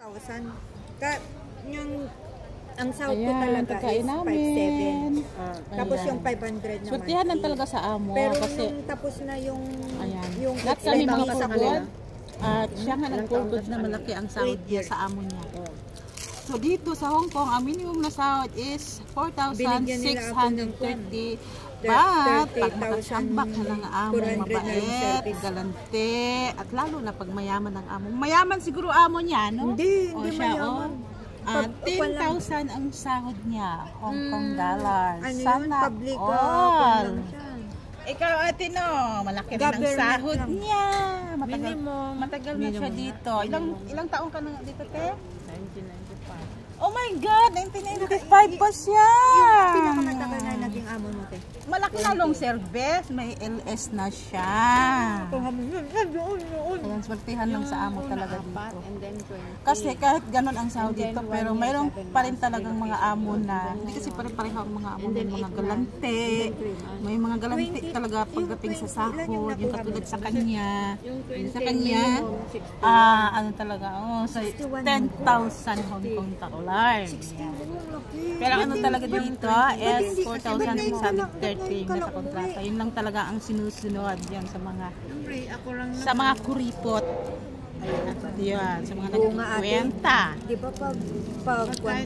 1,000. Yung ang sahod ko talaga is 5,700. Tapos yung 500 naman. Swertihan lang talaga sa amo. Pero kasi yung tapos na yung lahat kami mga pagod. At siya nga nag-forgood na malaki ang sahod niya sa amo niya. So dito sa Hong Kong, ang minimum na sahod is 4,630. But pag nakasambak na ng amo, mabait, galante, at lalo na pag mayaman ng amo. Mayaman siguro amo niya, no? Hindi mayaman. 10,000 ang sahod niya, Hong Kong dollars. Ano sana yun? Public all. Ikaw ate no, malaki rin ang sahod niya. Matagal na siya dito. Ilang taong ka na dito, te? 1995. Oh my God! 1995 pa siya! Yung pinakamatagal na naging amo mo, te? Malaki na long service. May LS na siya. Ayan, swertihan lang sa amo talaga dito. Kasi kahit ganun ang sahod dito, pero mayroon pa rin talagang mga amo na, hindi kasi pare-pareho ang mga amo, may mga galante. May mga galante talaga pagdating sa sahod. Yung katulad sa kanya. Sa kanya, ano talaga, so 10,000 Hong Kong dollars. Pero ano talaga dito is 4,630 na sa kontrata. Yun lang talaga ang sinusunod yan sa mga kuripot. Yan, sa mga nagkikwenta. Di ba pag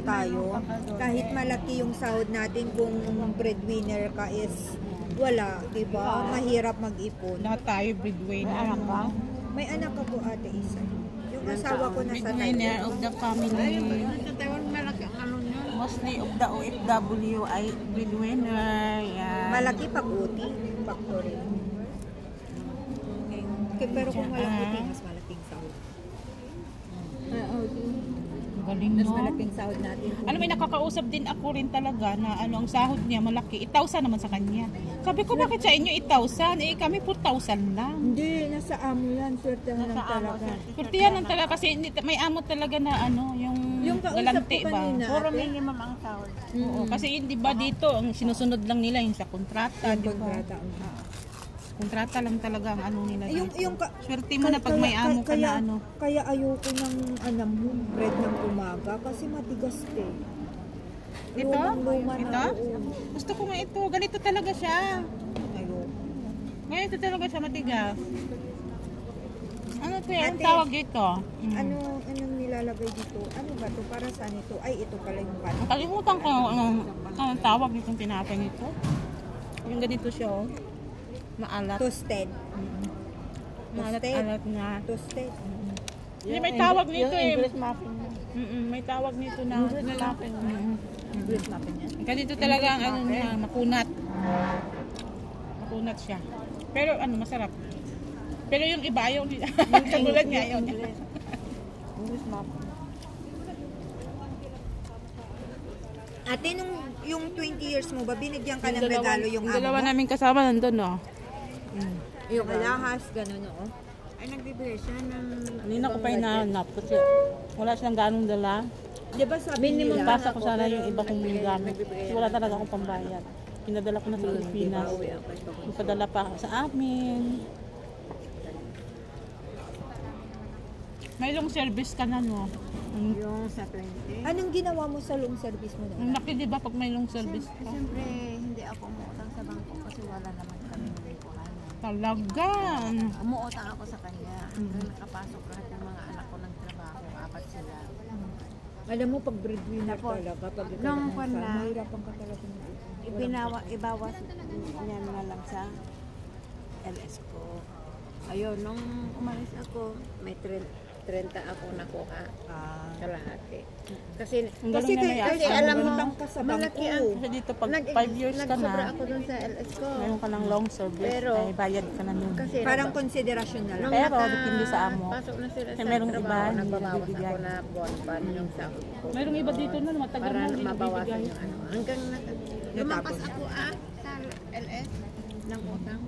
tayo, kahit malaki yung sahod natin, kung breadwinner ka is wala, di ba? Mahirap mag-ipon. Lahat tayo breadwinner. May anak ka po ate isa. Yung asawa ko nasa breadwinner Taiwan. of the family. Sa Taiwan malaki ang ano niya. Mostly of the OFW ay breadwinner. Yan. Malaki pag-uti, factory. Pero kung malaki, mas malaking sahod. Galing Mas no? malaking sahod natin. Ano, may nakakausap din ako rin talaga na ang sahod niya malaki. 1,000 naman sa kanya. Sabi ko, bakit sa inyo 1,000? Eh kami 4,000 lang. Hindi, nasa amo yan. Swerte lang talaga. Kurtihan lang talaga kasi may amo talaga na yung galante ba? Puro minimum ang sahod. Oo, kasi hindi ba dito, ang sinusunod lang nila yung sa kontrata. Yung kontrata. Kontrata lang talaga ang ano nila dito. Yung swerte mo na pag may amo ka na ano. Kaya ayoko ng bread ng umaga kasi matigas eh. Ito? Luma Ito? na. Gusto ko nga ito. Ganito talaga siya. Ayoko. Ganito talaga siya matigas. Ano ito yung Ate, tawag dito? Anong nilalagay dito? Ano ba to? Para saan ito? Ay, ito pala yung pan. Nakalimutan ko anong tawag nitong tinapay nito. Yung ganito siya oh. Maalat. Toasted. Maalat-alat na. Toasted. Hindi, may tawag nito eh. English muffin. May tawag nito na muffin. English muffin yan. Ganito talaga ang ano niya, makunat. Makunat siya. Pero masarap. Pero yung iba ayaw nila. Katulad niya ayaw niya. English muffin. Ate, yung 20 years mo ba, binigyan ka ng regalo yung amo mo? Dalawa namin kasama nandun no. Yung alahas, gano'n o. Ay, nagbibigay siya ng... Kanina ko pa hinahanap kasi wala silang ganong dala. Di ba sabi nila? Pasa ko sana yung iba kong gamit. Kasi wala talaga akong pambayad. Pinadala ko na sa Pilipinas. Ipadala pa sa amin. May long service ka na no. Yung sa 20. Anong ginawa mo sa long service mo Ang na? laki diba pag may long service ka? Siyempre, hindi ako umuutang sa bangko kasi wala naman kami nilikuhan. Talaga. Umuutang ako sa kanya. Nung nakapasok lahat ng mga anak ko ng trabaho, 4 sila. Alam mo, pag breadwinner talaga, pag ikaw Nung naman kwan sa, na, mahirapan ka talaga. Ibawas niya na lang sa LS ko. Ayun, nung umalis ako, may 30 ako nakuha. Kalahati. Kasi alam mo, malaki ang... Kasi dito pag 5 years ka Nagsobra na, ako dun sa LS ko. mayroon ka ng long service, Pero, ay bayad ka na nun. Kasi Parang konsiderasyon na lang. Pero, depende sa amo. Pasok na sila Kasi sa merong trabaho, iba, hindi nagbabawas nagbibigay. ako na buwan-buwan yung sahod ko. Mayroong iba dito na matagal Para na hindi mabawasan nagbibigay. yung ano. Hanggang lumapas ako sa LS ng utang.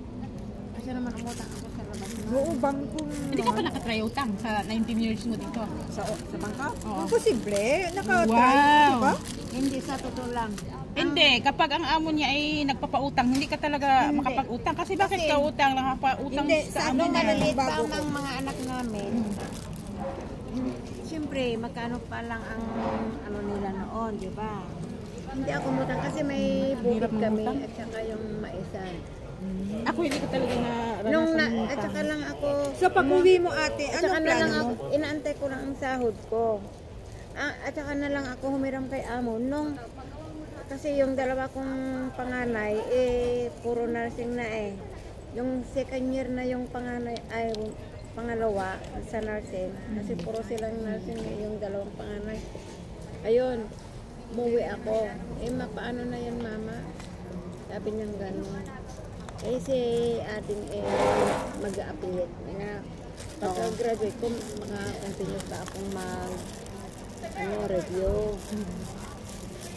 Kasi naman umutang ako sa labas. Oo, bangko. Hindi ka pa nakatry utang sa 19 years mo dito? Sa bangka? Oo. Posible. Naka-try, Wow. di ba? Hindi, sa totoo lang. Hindi, kapag ang amo niya ay nagpapautang, hindi ka talaga makapag-utang. Kasi bakit ka utang? Nakapa-utang Hindi, sa sa amo amin niya. maliliit Tama ang mga anak namin. Siyempre, Siyempre, magkano pa lang ang ano nila noon, di ba? Hindi ako umutang kasi may bukid kami at saka yung maisan. Ako hindi ko talaga At saka lang ako, So pag uwi mo ate, at ano saka na plano lang mo? ako, inaantay ko lang ang sahod ko. At saka na lang ako humiram kay amo. Kasi yung dalawa kong panganay, puro nursing na eh. Yung second year na yung panganay, pangalawa sa nursing. Kasi puro silang nursing yung dalawang panganay. Ayun, umuwi ako. Paano na yan mama? Sabi niyang gano'n. Si ating mag-a-apply. Pagka-graduate ko, maka-continue pa akong review.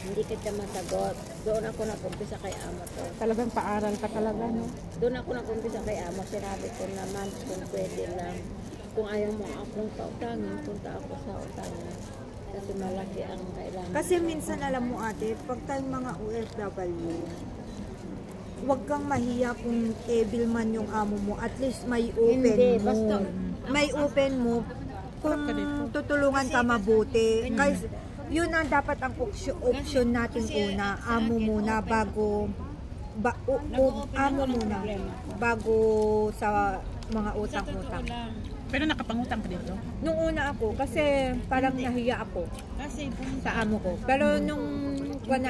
Hindi kita masagot. Doon ako nakumpisa kay amo to. Talagang paaral ka talaga, no? Doon ako nakumpisa kay amo. Sinabi ko naman kung pwede lang. Kung ayaw mo akong pautangin, punta ako sa utangan. Kasi malaki ang kailangan. Kasi minsan alam mo ate, pag tayong mga OFW, huwag kang mahiya kung evil man yung amo mo. At least may open Hindi, mo. basta May open mo. Kung tutulungan ka mabuti. Guys, yun ang dapat ang option natin una. Amo muna bago amo muna bago sa mga utang-utang. Pero nakapangutang ka dito? Nung una ako, kasi parang nahiya ako sa amo ko. Pero nung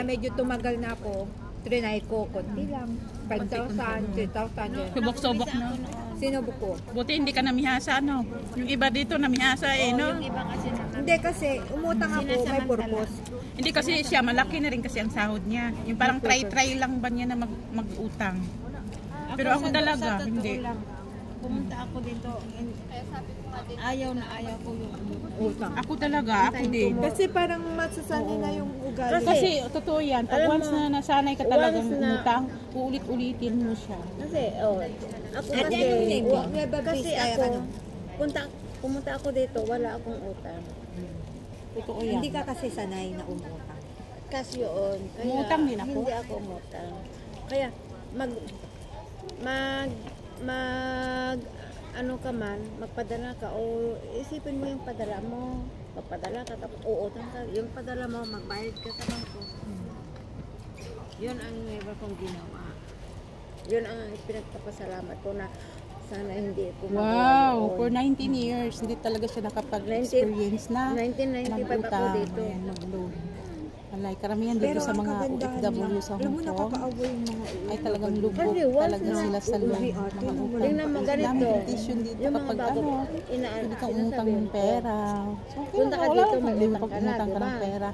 medyo tumagal na ako, trinay ko, konti lang. 5,000, 3,000. Subok-subok, no? Sinubok ko. Buti hindi ka namihasa, no? Yung iba dito namihasa, no? yung iba kasi naman. Hindi kasi, umutang ako, may purpose. Hindi kasi siya, malaki na rin kasi ang sahod niya. Yung parang try-try lang ba niya na mag-utang. Pero ako talaga, hindi. Pumunta ako dito. Ayaw ko yung Utang. Ako talaga, ako din. Kasi parang masasanay na yung ugali. Kasi totoo yan, pag once na nasanay ka talagang umutang, uulit-ulitin mo siya. Kasi, ako At kasi, anong name mo? Nueva kasi Vista, ako, ano? pumunta ako dito, wala akong utang. Totoo yan. Hindi ka kasi sanay na umutang. Kasi yun, kaya Umutang din ako. hindi ako umutang. Kaya, ano ka man, magpadala ka o isipin mo yung padala mo. Magpadala ka, tapos uutang ka. Yung padala mo, magbayad ka sa bangko. Yun ang never kong ginawa. Yun ang pinagpapasalamat ko na sana hindi ko Wow, for 19 years, hindi talaga siya nakapag-experience na 1995 ako dito. Ayan, mag-loan. Alay, karamihan dito sa mga OFW sa alam mo, Hong Kong nakakaaway yung mga ay talagang lubog Kasi once talaga na sila sa loan. Mga utang. Tingnan mo ganito. Daming petition dito Yung mga kapag bago, hindi ka umutang ng pera. So, okay Punta lang, ka wala dito, lang may problema utang pag ka na, umutang ka ng diba? pera.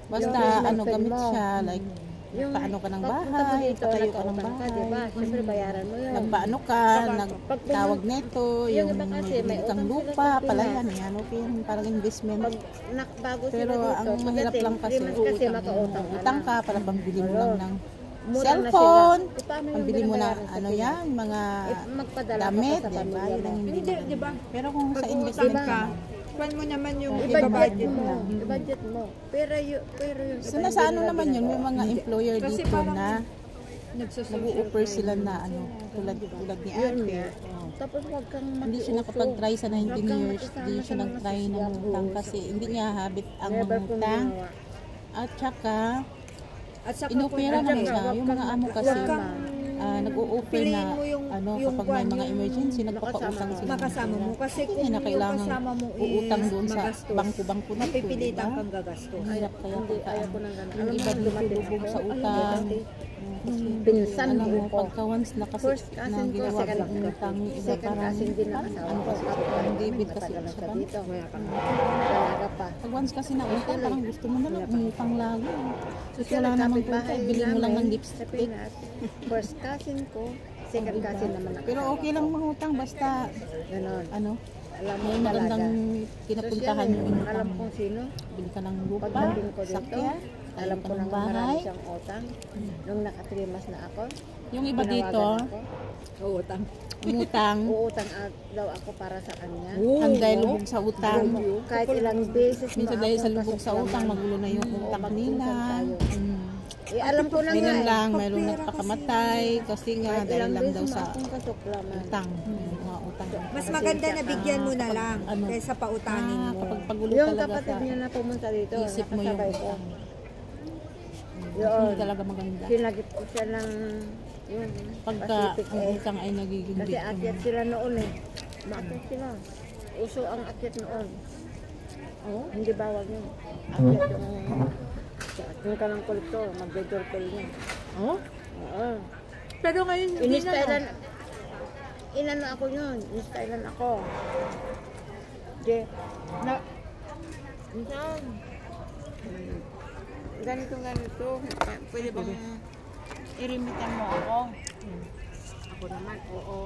Basta Yung gamit mo. siya, like paano ka ng bahay, patayo ka ng bahay. Diba? Siyempre bayaran mo yun. Nagpaano ka, nagtawag neto, yung iba kasi may bili kang utang sila lupa, sa Pinas. palayan, yan, okay, parang investment. Bago Pero sila dito, ang mahirap lang kasi, kasi makautang ka utang na. ka para pambili mo lang ng Mura na cellphone, sila. Paano yung pambili mo na binabayaran sa ano Pinas? yan, mga Magpadala ka damit, pa sa diba? pamilya Yun mo. ang hindi Hindi, maganda. di ba? Pero kung sa Pag investment utang ka, ka, kwan mo naman yung I-budget ibabudget mo. mo. I-budget mo. Pero yung so nasa ano naman yun, may mga employer Kasi dito parang na nagsusocial nag-o-offer sila na ano, tulad ni ate. tapos wag kang Hindi siya nakapag-try sa 19 years, hindi siya nag-try ng mangutang kasi hindi niya habit ang mangutang. At saka, At saka inopera naman siya. Yung mga amo kasi, Huwag kang nag-o-offer na piliin mo yung kapag may kwan, mga yung emergency, nagpapautang sila. makasama mo. Kasi kung Hindi na yung kailangan kasama mo is uutang doon sa magastos, bangko-bangko dito. mapipilitan Diba? kang gagastos. Ang hirap kaya Hindi, ayaw ko nang ganun. yung iba dito lubog sa utang. Pinsan Alam mo, ko. pagka once na kasi First na cousin ko, ginawa second ng utang, yung iba second parang cousin din ang asawa ano ko. kasi ang David kasi Matagal siya sa pa. dito. Talaga pa. Pag once kasi na utang, parang gusto mo na lang umutang lagi. So, Kasi wala namang nagkapit-bahay punta, bili mo lang ng namin sa lipstick. Pinas. First cousin ko, second cousin naman ako. Pero okay lang mangutang basta Ganon. ano, Alam mo may talaga. magandang pinapuntahan yung Alam income. kung sino. Bili ka ng lupa, Pagdating ko dito, sakyan, alam ka ko ng nang marami bahay. siyang utang. Nung naka-3 na ako, Yung iba tinawagan dito, ako. Utang. umutang, Uutang daw ako para sa kanya. ang dahil lubog sa utang. Kahit ilang beses Minsan na dahil ako sa lubog sa kasalanan. utang, magulo na yung Oo, utang magpinsan nila. tayo. Mm. Alam ko na nga Ganun eh. lang, mayroong nagpakamatay kasi nga Kahit dahil ilang lang daw beses sa na akong kasuklaman. utang. Yung mga utang. Mas maganda na bigyan mo na lang Ano? kaysa pautangin mo. Kapag nakakapagulo Yung talaga kapatid sa niya na pumunta dito, isip mo yung nakasabay ko. utang. Yun. Hindi talaga maganda. Sinagip ko siya ng yung Pagka Pacific ang eh. utang ay nagiging Kasi big akyat sila noon eh. Maakyat sila. Uso ang akyat noon. Oh? Hindi bawal yun. Akyat yung kanang kolektor, mag-bedorkel niya. Oh? Oo. Pero ngayon hindi na. In-stylean, inano ako yun. In-stylean ako. Je, na, minsan, ganito. Pwede bang irimitan mo ako? Ako naman, oo.